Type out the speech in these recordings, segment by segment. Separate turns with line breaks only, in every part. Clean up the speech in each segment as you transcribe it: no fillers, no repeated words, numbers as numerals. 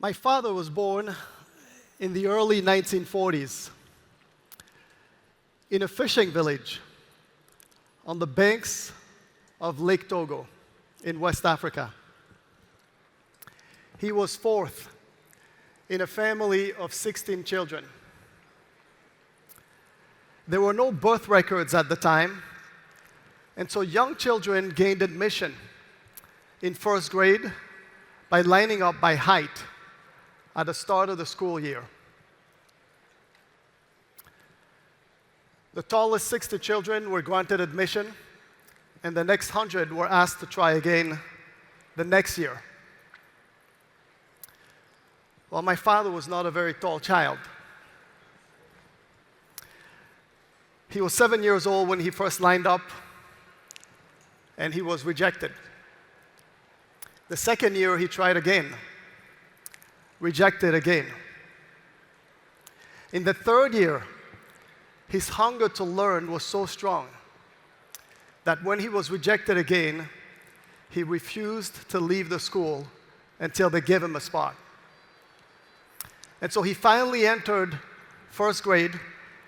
My father was born in the early 1940s in a fishing village on the banks of Lake Togo in West Africa. He was fourth in a family of 16 children. There were no birth records at the time, and so young children gained admission in first grade by lining up by height at the start of the school year. The tallest 60 children were granted admission, and the next 100 were asked to try again the next year. Well, my father was not a very tall child. He was 7 years old when he first lined up, and he was rejected. The second year, he tried again, rejected again. In the third year, his hunger to learn was so strong that when he was rejected again, he refused to leave the school until they gave him a spot. And so he finally entered first grade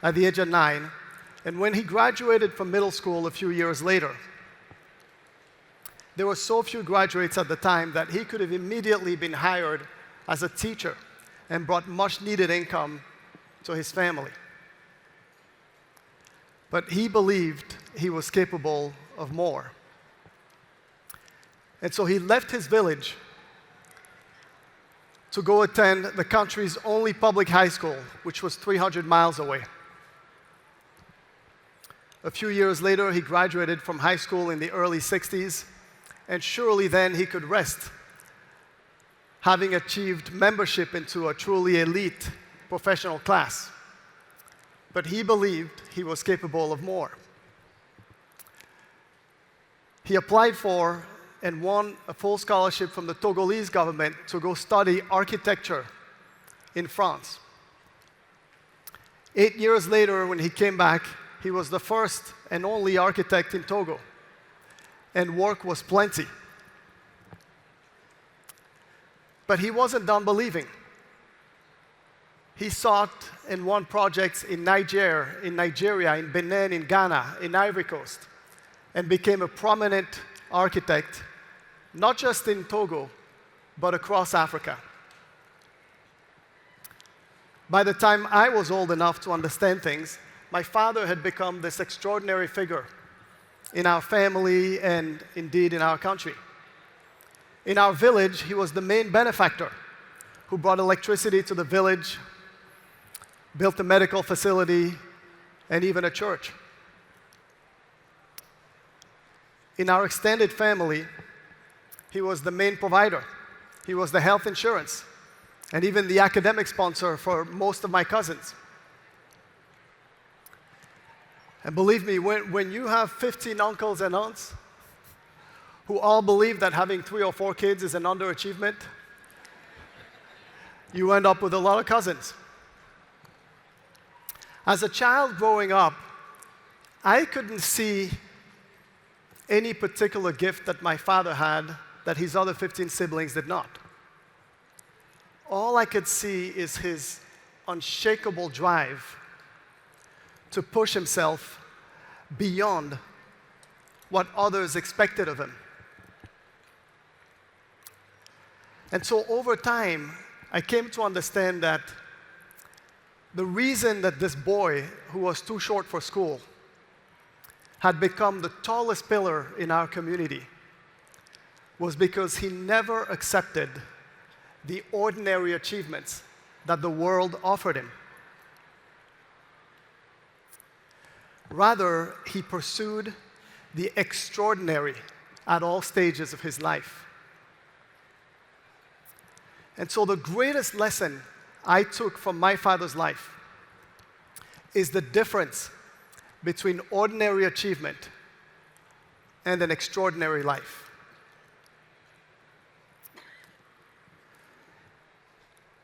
at the age of 9, and when he graduated from middle school a few years later, there were so few graduates at the time that he could have immediately been hired as a teacher and brought much needed income to his family. But he believed he was capable of more. And so he left his village to go attend the country's only public high school, which was 300 miles away. A few years later, he graduated from high school in the early 60s, and surely then he could rest, having achieved membership into a truly elite professional class. But he believed he was capable of more. He applied for and won a full scholarship from the Togolese government to go study architecture in France. 8 years later, when he came back, he was the first and only architect in Togo, and work was plenty. But he wasn't done believing. He sought and won projects in Nigeria, in Benin, in Ghana, in Ivory Coast, and became a prominent architect, not just in Togo, but across Africa. By the time I was old enough to understand things, my father had become this extraordinary figure in our family and indeed in our country. In our village, he was the main benefactor who brought electricity to the village, built a medical facility, and even a church. In our extended family, he was the main provider. He was the health insurance, and even the academic sponsor for most of my cousins. And believe me, when you have 15 uncles and aunts who all believe that having 3 or 4 kids is an underachievement, you end up with a lot of cousins. As a child growing up, I couldn't see any particular gift that my father had that his other 15 siblings did not. All I could see is his unshakable drive to push himself beyond what others expected of him. And so over time, I came to understand that the reason that this boy, who was too short for school, had become the tallest pillar in our community was because he never accepted the ordinary achievements that the world offered him. Rather, he pursued the extraordinary at all stages of his life. And so the greatest lesson I took from my father's life is the difference between ordinary achievement and an extraordinary life.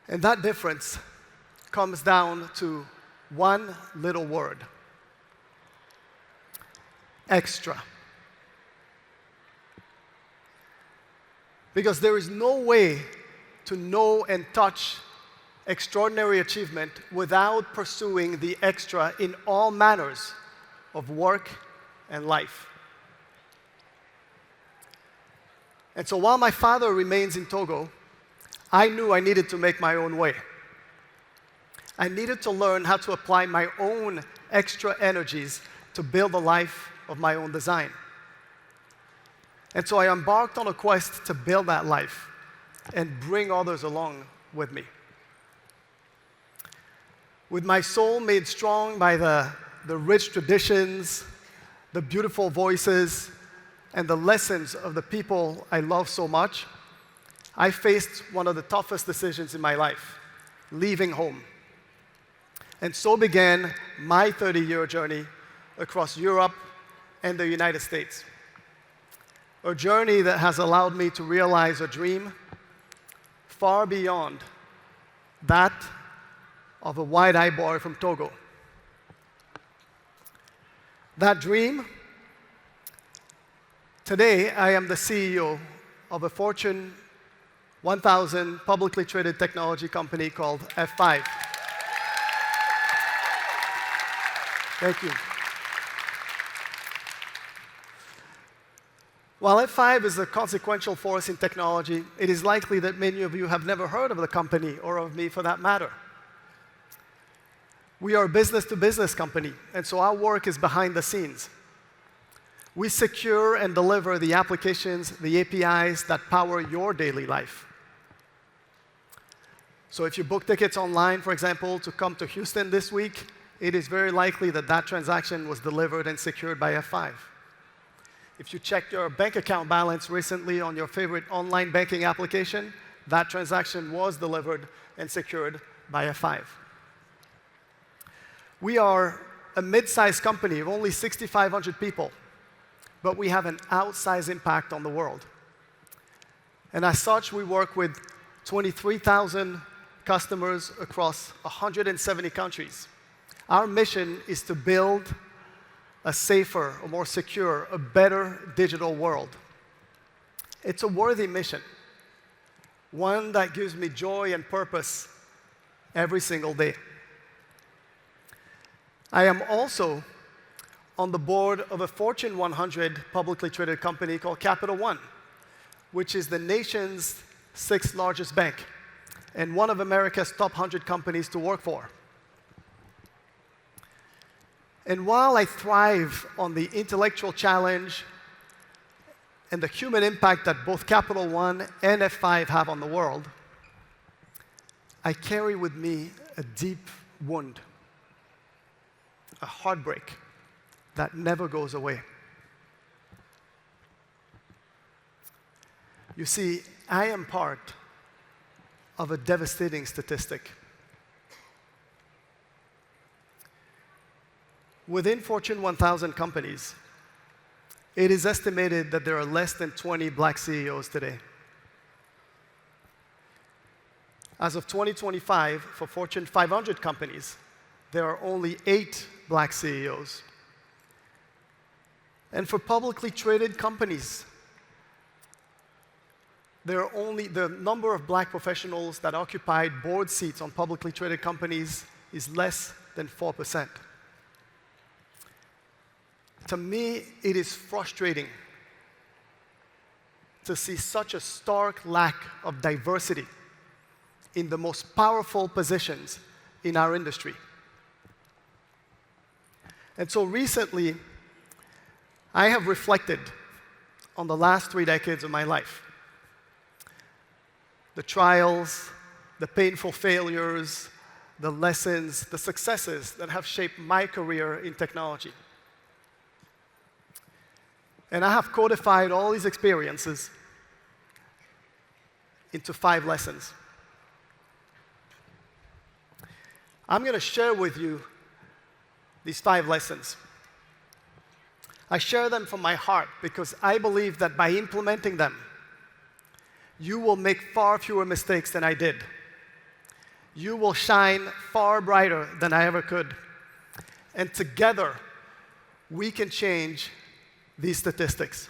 And that difference comes down to one little word: extra. Because there is no way to know and touch extraordinary achievement without pursuing the extra in all manners of work and life. And so while my father remains in Togo, I knew I needed to make my own way. I needed to learn how to apply my own extra energies to build a life of my own design. And so I embarked on a quest to build that life and bring others along with me. With my soul made strong by the rich traditions, the beautiful voices, and the lessons of the people I love so much, I faced one of the toughest decisions in my life, leaving home. And so began my 30-year journey across Europe and the United States. A journey that has allowed me to realize a dream far beyond that of a wide-eyed boy from Togo. That dream, today I am the CEO of a Fortune 1000 publicly traded technology company called F5. Thank you. While F5 is a consequential force in technology, it is likely that many of you have never heard of the company, or of me for that matter. We are a business-to-business company, and so our work is behind the scenes. We secure and deliver the applications, the APIs that power your daily life. So if you book tickets online, for example, to come to Houston this week, it is very likely that that transaction was delivered and secured by F5. If you checked your bank account balance recently on your favorite online banking application, that transaction was delivered and secured by F5. We are a mid-sized company of only 6,500 people, but we have an outsized impact on the world. And as such, we work with 23,000 customers across 170 countries. Our mission is to build a safer, a more secure, a better digital world. It's a worthy mission, one that gives me joy and purpose every single day. I am also on the board of a Fortune 100 publicly traded company called Capital One, which is the nation's 6th largest bank and one of America's top 100 companies to work for. And while I thrive on the intellectual challenge and the human impact that both Capital One and F5 have on the world, I carry with me a deep wound, a heartbreak that never goes away. You see, I am part of a devastating statistic. Within Fortune 1000 companies, it is estimated that there are less than 20 black CEOs today. As of 2025, for Fortune 500 companies, there are only 8 black CEOs. And for publicly traded companies, the number of black professionals that occupy board seats on publicly traded companies is less than 4%. To me, it is frustrating to see such a stark lack of diversity in the most powerful positions in our industry. And so recently, I have reflected on the last 3 decades of my life. The trials, the painful failures, the lessons, the successes that have shaped my career in technology. And I have codified all these experiences into 5 lessons. I'm going to share with you these 5 lessons. I share them from my heart because I believe that by implementing them, you will make far fewer mistakes than I did. You will shine far brighter than I ever could. And together, we can change these statistics.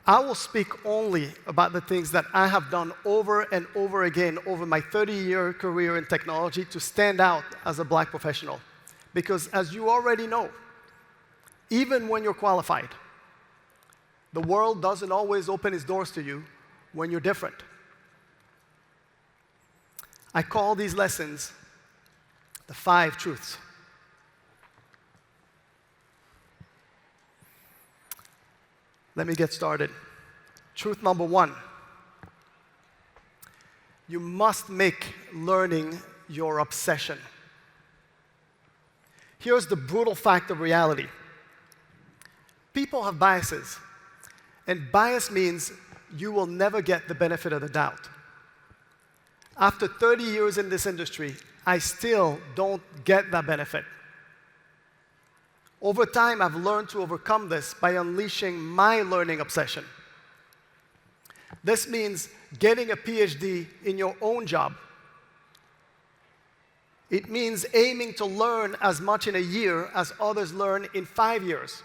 I will speak only about the things that I have done over and over again over my 30-year career in technology to stand out as a black professional. Because as you already know, even when you're qualified, the world doesn't always open its doors to you when you're different. I call these lessons the 5 truths. Let me get started. Truth number 1. You must make learning your obsession. Here's the brutal fact of reality. People have biases, and bias means you will never get the benefit of the doubt. After 30 years in this industry, I still don't get that benefit. Over time, I've learned to overcome this by unleashing my learning obsession. This means getting a PhD in your own job. It means aiming to learn as much in a year as others learn in 5 years.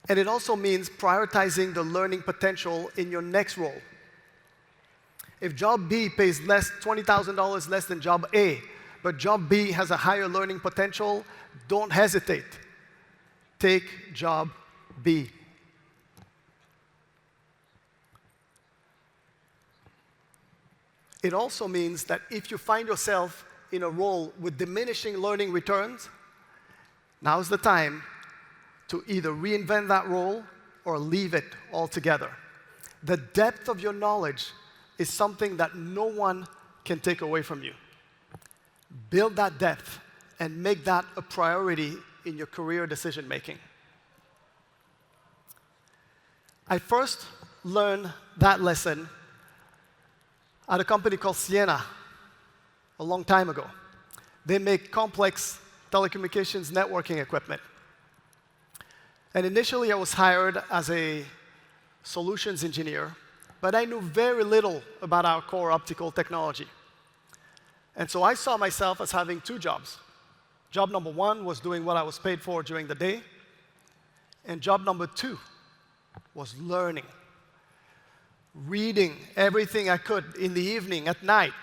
And it also means prioritizing the learning potential in your next role. If job B pays $20,000 less than job A, but job B has a higher learning potential, don't hesitate. Take job B. It also means that if you find yourself in a role with diminishing learning returns, now's the time to either reinvent that role or leave it altogether. The depth of your knowledge is something that no one can take away from you. Build that depth and make that a priority in your career decision making. I first learned that lesson at a company called Sienna a long time ago. They make complex telecommunications networking equipment. And initially, I was hired as a solutions engineer, but I knew very little about our core optical technology. And so I saw myself as having 2 jobs. Job number 1 was doing what I was paid for during the day, and job number 2 was learning. Reading everything I could in the evening, at night.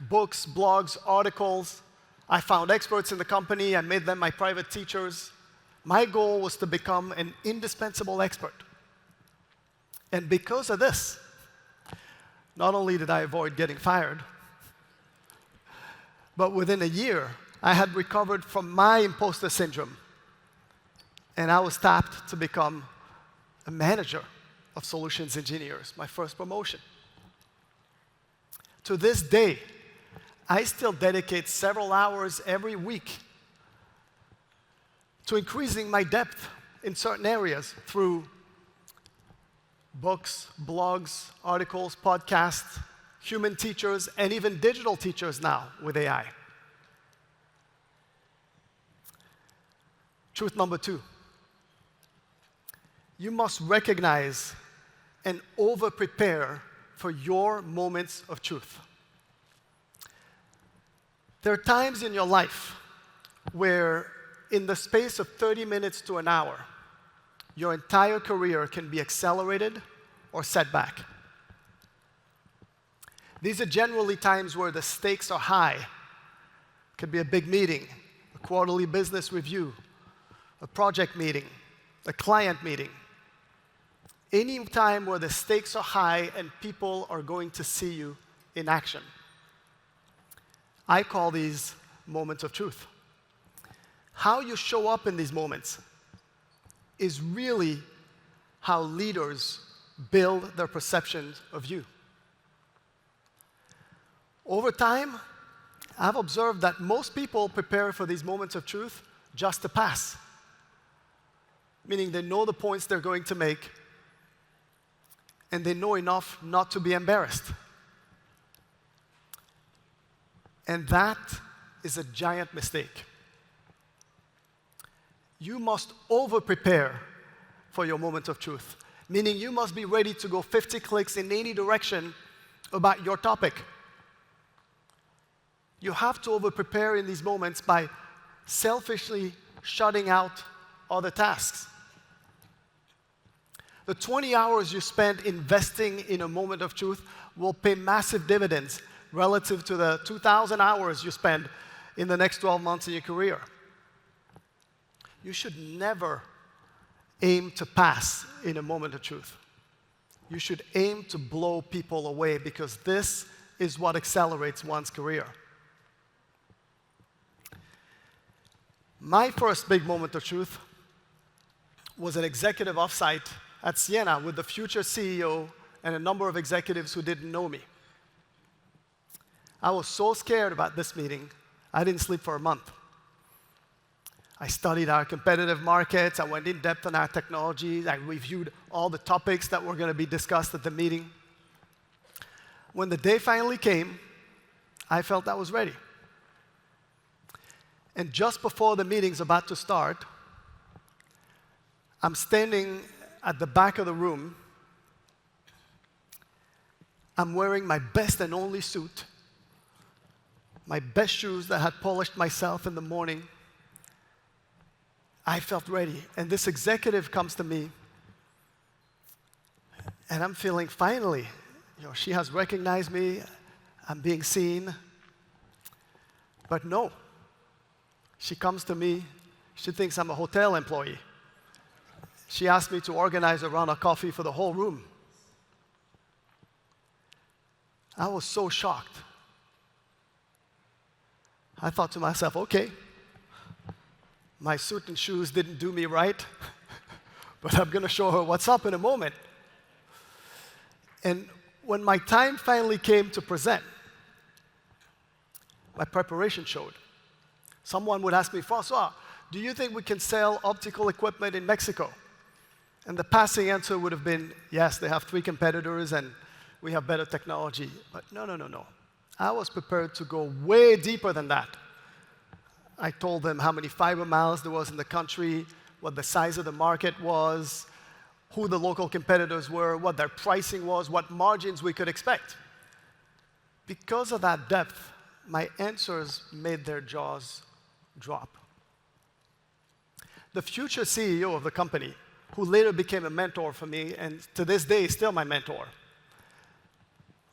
Books, blogs, articles. I found experts in the company. I made them my private teachers. My goal was to become an indispensable expert. And because of this, not only did I avoid getting fired, but within a year, I had recovered from my imposter syndrome. And I was tapped to become a manager of solutions engineers, my first promotion. To this day, I still dedicate several hours every week to increasing my depth in certain areas through books, blogs, articles, podcasts, human teachers, and even digital teachers now with AI. Truth number 2. You must recognize and over-prepare for your moments of truth. There are times in your life where in the space of 30 minutes to an hour, your entire career can be accelerated or set back. These are generally times where the stakes are high. It could be a big meeting, a quarterly business review, a project meeting, a client meeting. Any time where the stakes are high and people are going to see you in action. I call these moments of truth. How you show up in these moments is really how leaders build their perceptions of you. Over time, I've observed that most people prepare for these moments of truth just to pass, meaning they know the points they're going to make, and they know enough not to be embarrassed. And that is a giant mistake. You must over-prepare for your moment of truth, meaning you must be ready to go 50 clicks in any direction about your topic. You have to over-prepare in these moments by selfishly shutting out other tasks. The 20 hours you spend investing in a moment of truth will pay massive dividends relative to the 2,000 hours you spend in the next 12 months in your career. You should never aim to pass in a moment of truth. You should aim to blow people away, because this is what accelerates one's career. My first big moment of truth was an executive offsite at Siena with the future CEO and a number of executives who didn't know me. I was so scared about this meeting, I didn't sleep for a month. I studied our competitive markets, I went in depth on our technology, I reviewed all the topics that were going to be discussed at the meeting. When the day finally came, I felt I was ready. And just before the meeting's about to start, I'm standing at the back of the room. I'm wearing my best and only suit, my best shoes that I had polished myself in the morning. I felt ready. And this executive comes to me, and I'm feeling, finally, she has recognized me, I'm being seen. But no. She comes to me, she thinks I'm a hotel employee. She asked me to organize a round of coffee for the whole room. I was so shocked. I thought to myself, okay, my suit and shoes didn't do me right, but I'm going to show her what's up in a moment. And when my time finally came to present, my preparation showed. Someone would ask me, François, do you think we can sell optical equipment in Mexico? And the passing answer would have been, yes, they have 3 competitors and we have better technology. But no. I was prepared to go way deeper than that. I told them how many fiber miles there was in the country, what the size of the market was, who the local competitors were, what their pricing was, what margins we could expect. Because of that depth, my answers made their jaws drop. The future CEO of the company, who later became a mentor for me, and to this day is still my mentor,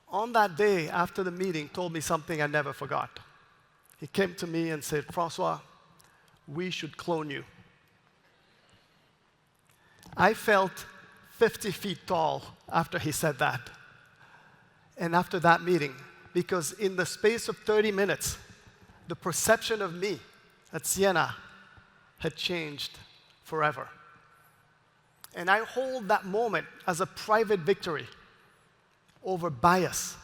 on that day after the meeting told me something I never forgot. He came to me and said, François, we should clone you. I felt 50 feet tall after he said that. And after that meeting, because in the space of 30 minutes, the perception of me at Siena had changed forever. And I hold that moment as a private victory over bias,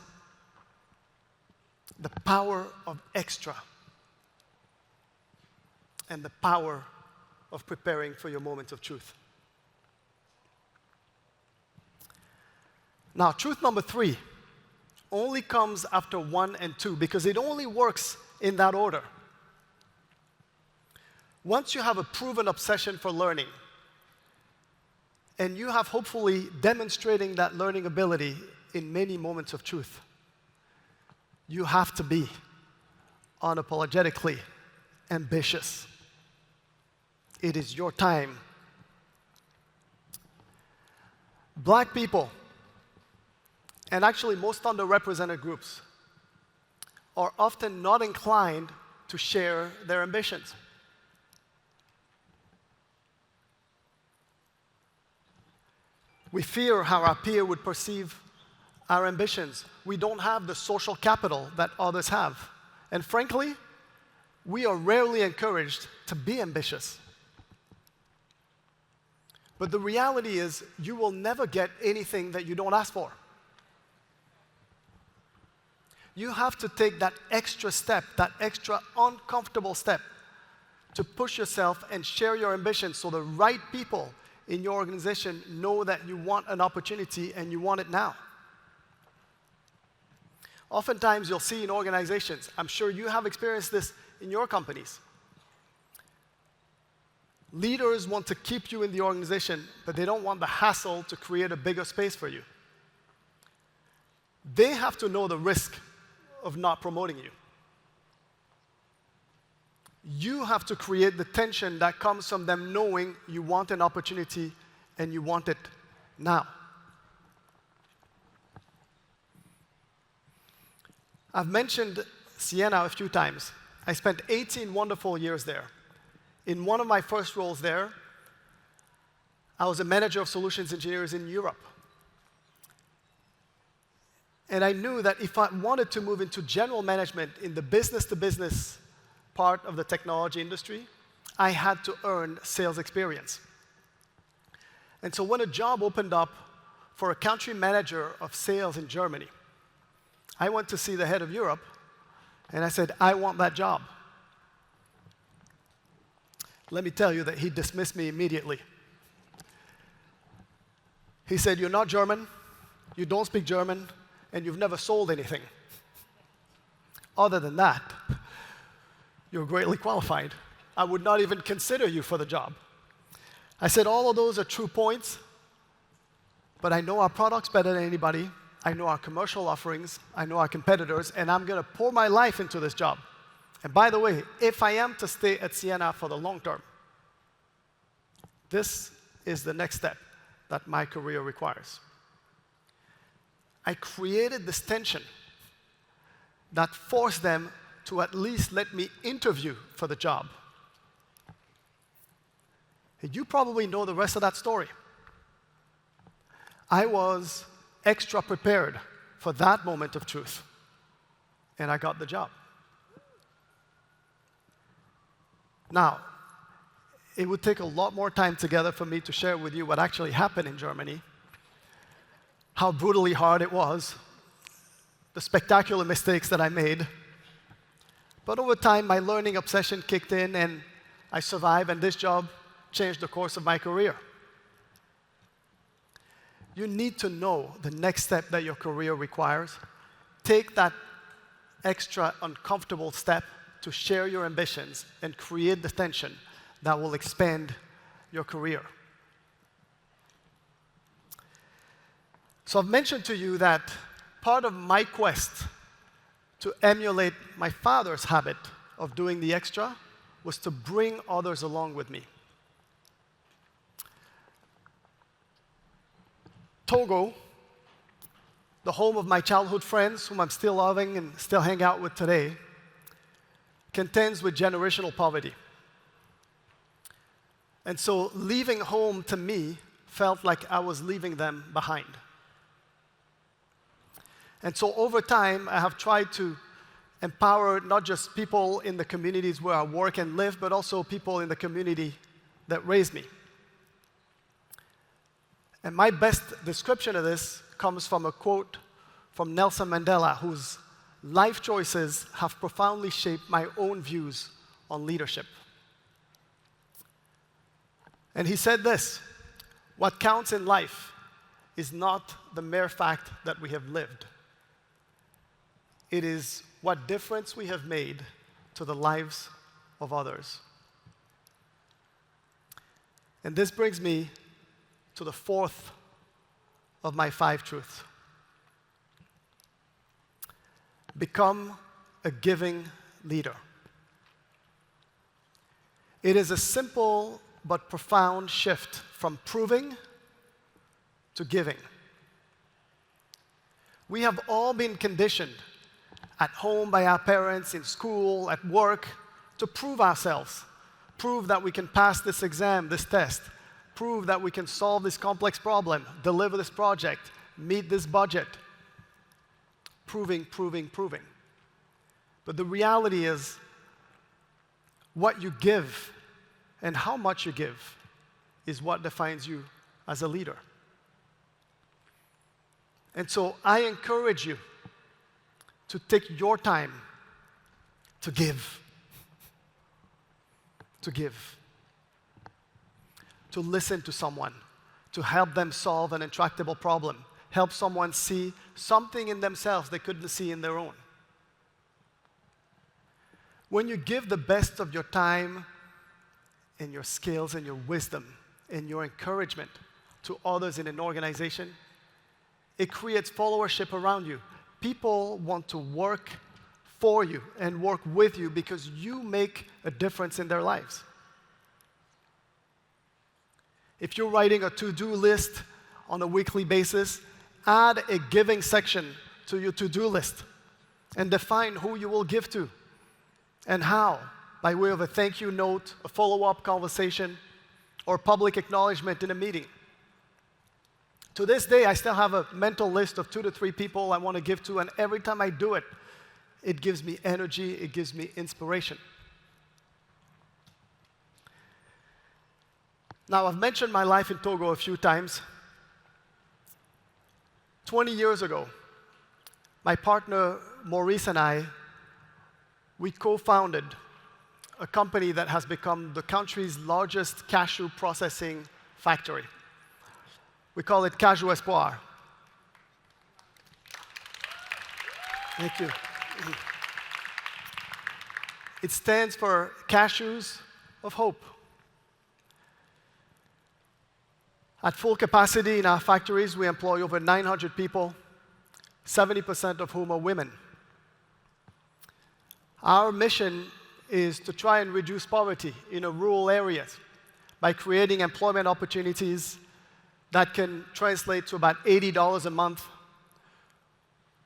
the power of extra, and the power of preparing for your moment of truth. Now, truth number 3 only comes after 1 and 2, because it only works in that order. Once you have a proven obsession for learning, and you have hopefully demonstrating that learning ability in many moments of truth, you have to be unapologetically ambitious. It is your time. Black people, and actually most underrepresented groups, are often not inclined to share their ambitions. We fear how our peer would perceive our ambitions. We don't have the social capital that others have. And frankly, we are rarely encouraged to be ambitious. But the reality is, you will never get anything that you don't ask for. You have to take that extra step, that extra uncomfortable step, to push yourself and share your ambitions so the right people in your organization know that you want an opportunity and you want it now. Oftentimes, you'll see in organizations, I'm sure you have experienced this in your companies, leaders want to keep you in the organization, but they don't want the hassle to create a bigger space for you. They have to know the risk of not promoting you. You have to create the tension that comes from them knowing you want an opportunity and you want it now. I've mentioned Siena a few times. I spent 18 wonderful years there. In one of my first roles there, I was a manager of solutions engineers in Europe. And I knew that if I wanted to move into general management in the business-to-business part of the technology industry, I had to earn sales experience. And so when a job opened up for a country manager of sales in Germany, I went to see the head of Europe, and I said, I want that job. Let me tell you that he dismissed me immediately. He said, you're not German, you don't speak German, and you've never sold anything. Other than that, you're greatly qualified. I would not even consider you for the job. I said, all of those are true points, but I know our products better than anybody. I know our commercial offerings. I know our competitors, and I'm going to pour my life into this job. And by the way, if I am to stay at Siena for the long term, this is the next step that my career requires. I created this tension that forced them to at least let me interview for the job. And you probably know the rest of that story. I was extra prepared for that moment of truth, and I got the job. Now, it would take a lot more time together for me to share with you what actually happened in Germany, how brutally hard it was, the spectacular mistakes that I made. But over time, my learning obsession kicked in, and I survived, and this job changed the course of my career. You need to know the next step that your career requires. Take that extra uncomfortable step to share your ambitions and create the tension that will expand your career. So I've mentioned to you that part of my quest to emulate my father's habit of doing the extra was to bring others along with me. Togo, the home of my childhood friends, whom I'm still loving and still hang out with today, contends with generational poverty. And so leaving home to me felt like I was leaving them behind. And so over time, I have tried to empower not just people in the communities where I work and live, but also people in the community that raised me. And my best description of this comes from a quote from Nelson Mandela, whose life choices have profoundly shaped my own views on leadership. And he said this: what counts in life is not the mere fact that we have lived. It is what difference we have made to the lives of others. And this brings me to the fourth of my 5 truths. Become a giving leader. It is a simple but profound shift from proving to giving. We have all been conditioned at home by our parents, in school, at work, to prove ourselves, prove that we can pass this exam, this test, prove that we can solve this complex problem, deliver this project, meet this budget. Proving, proving, proving. But the reality is, what you give and how much you give is what defines you as a leader. And so I encourage you to take your time to give. To give. To listen to someone, to help them solve an intractable problem, help someone see something in themselves they couldn't see in their own. When you give the best of your time and your skills and your wisdom and your encouragement to others in an organization, it creates followership around you. People want to work for you and work with you because you make a difference in their lives. If you're writing a to-do list on a weekly basis, add a giving section to your to-do list and define who you will give to and how, by way of a thank you note, a follow-up conversation, or public acknowledgement in a meeting. To this day, I still have a mental list of 2 to 3 people I want to give to, and every time I do it, it gives me energy, it gives me inspiration. Now, I've mentioned my life in Togo a few times. 20 years ago, my partner Maurice and I, we co-founded a company that has become the country's largest cashew processing factory. We call it Cashew Espoir. Thank you. It stands for Cashews of Hope. At full capacity in our factories, we employ over 900 people, 70% of whom are women. Our mission is to try and reduce poverty in rural areas by creating employment opportunities that can translate to about $80 a month,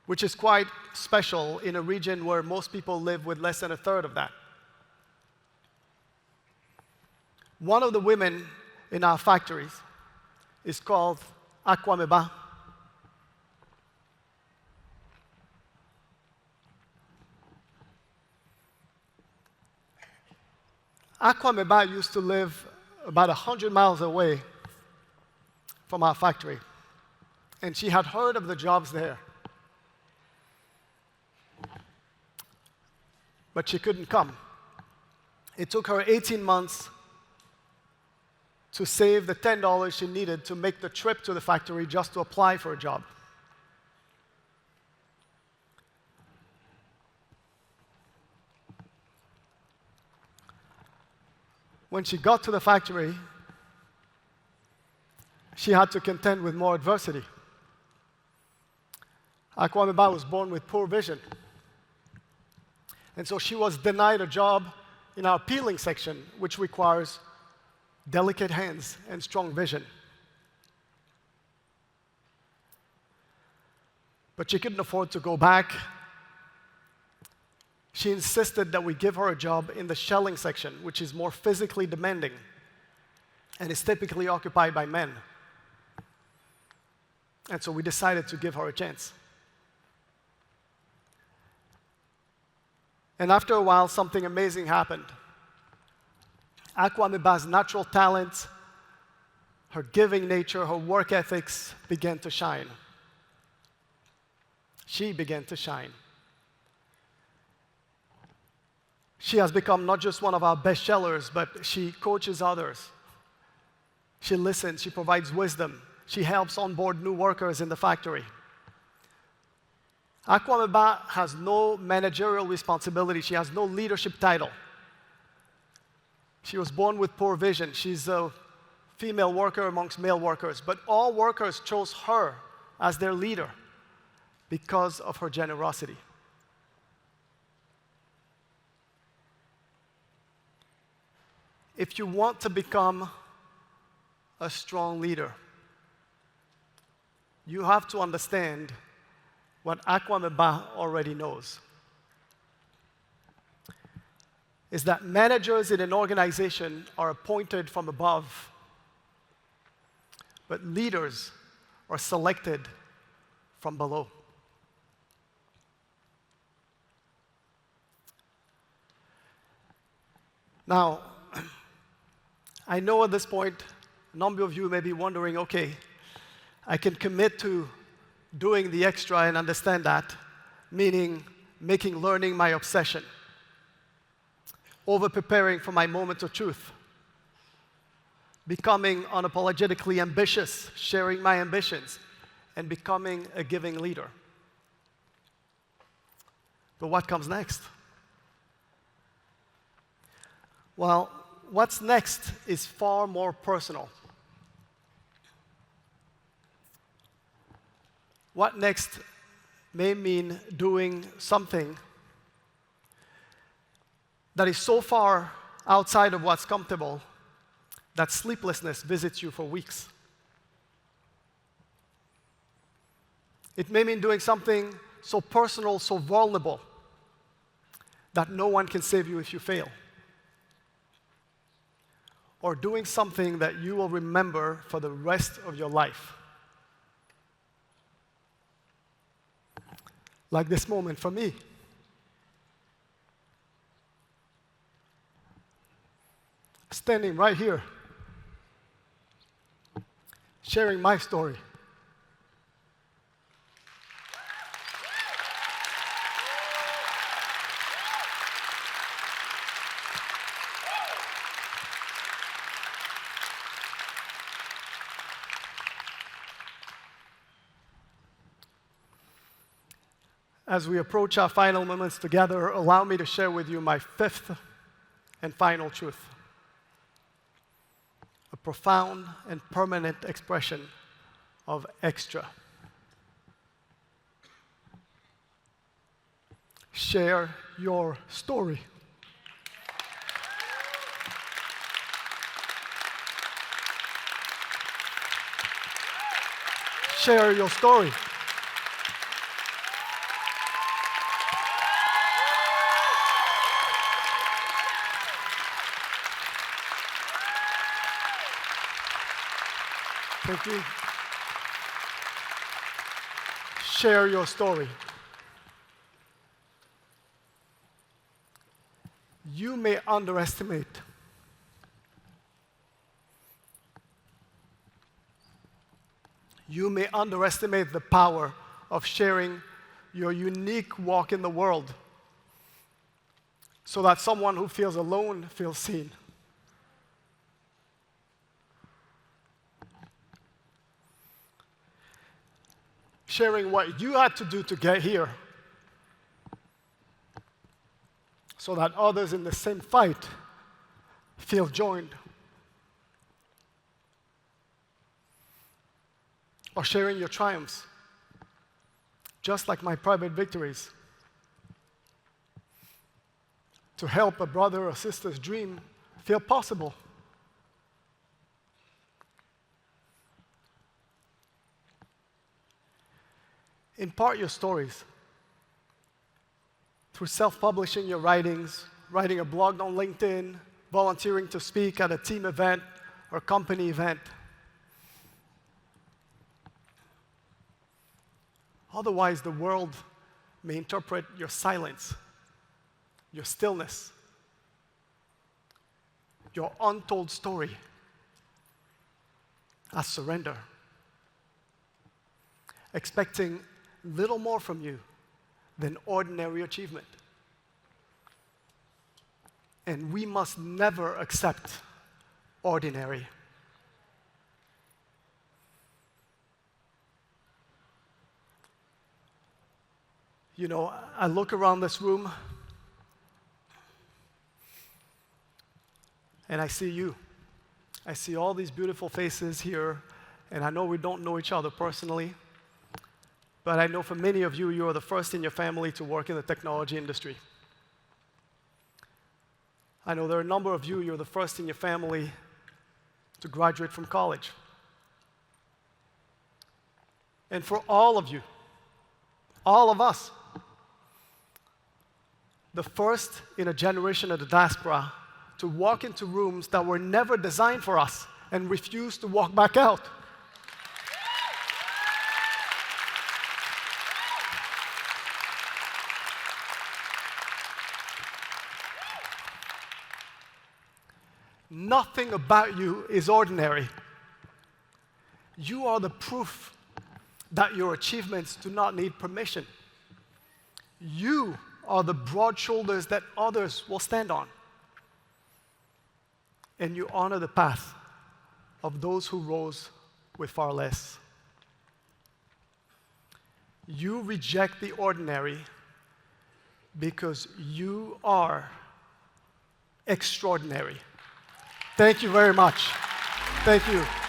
which is quite special in a region where most people live with less than a third of that. One of the women in our factories is called Akwameba. Akwameba used to live about 100 miles away from our factory, and she had heard of the jobs there. But she couldn't come. It took her 18 months to save the $10 she needed to make the trip to the factory just to apply for a job. When she got to the factory, she had to contend with more adversity. Akwameba was born with poor vision. And so she was denied a job in our peeling section, which requires delicate hands and strong vision. But she couldn't afford to go back. She insisted that we give her a job in the shelling section, which is more physically demanding and is typically occupied by men. And so we decided to give her a chance. And after a while, something amazing happened. Akwameba's natural talent, her giving nature, her work ethics began to shine. She began to shine. She has become not just one of our best sellers, but she coaches others. She listens, she provides wisdom, she helps onboard new workers in the factory. Akwameba has no managerial responsibility, she has no leadership title. She was born with poor vision. She's a female worker amongst male workers, but all workers chose her as their leader because of her generosity. If you want to become a strong leader, you have to understand what Akwameba already knows. Is that managers in an organization are appointed from above, but leaders are selected from below. Now, I know at this point, a number of you may be wondering, okay, I can commit to doing the extra and understand that, meaning making learning my obsession, over-preparing for my moment of truth, becoming unapologetically ambitious, sharing my ambitions, and becoming a giving leader. But what comes next? Well, what's next is far more personal. What next may mean doing something that is so far outside of what's comfortable that sleeplessness visits you for weeks. It may mean doing something so personal, so vulnerable, that no one can save you if you fail. Or doing something that you will remember for the rest of your life. Like this moment for me. Standing right here, sharing my story. As we approach our final moments together, allow me to share with you my fifth and final truth. A profound and permanent expression of extra. Share your story. Share your story. Thank you. Share your story. You may underestimate the power of sharing your unique walk in the world so that someone who feels alone feels seen. Sharing what you had to do to get here so that others in the same fight feel joined. Or sharing your triumphs, just like my private victories, to help a brother or sister's dream feel possible. Impart your stories through self-publishing your writings, writing a blog on LinkedIn, volunteering to speak at a team event or company event. Otherwise, the world may interpret your silence, your stillness, your untold story as surrender, expecting little more from you than ordinary achievement. And we must never accept ordinary. You know, I look around this room and I see you. I see all these beautiful faces here, and I know we don't know each other personally. But I know for many of you, you are the first in your family to work in the technology industry. I know there are a number of you, you're the first in your family to graduate from college. And for all of you, all of us, the first in a generation of the diaspora to walk into rooms that were never designed for us and refuse to walk back out. Nothing about you is ordinary. You are the proof that your achievements do not need permission. You are the broad shoulders that others will stand on. And you honor the path of those who rose with far less. You reject the ordinary because you are extraordinary. Thank you very much. Thank you.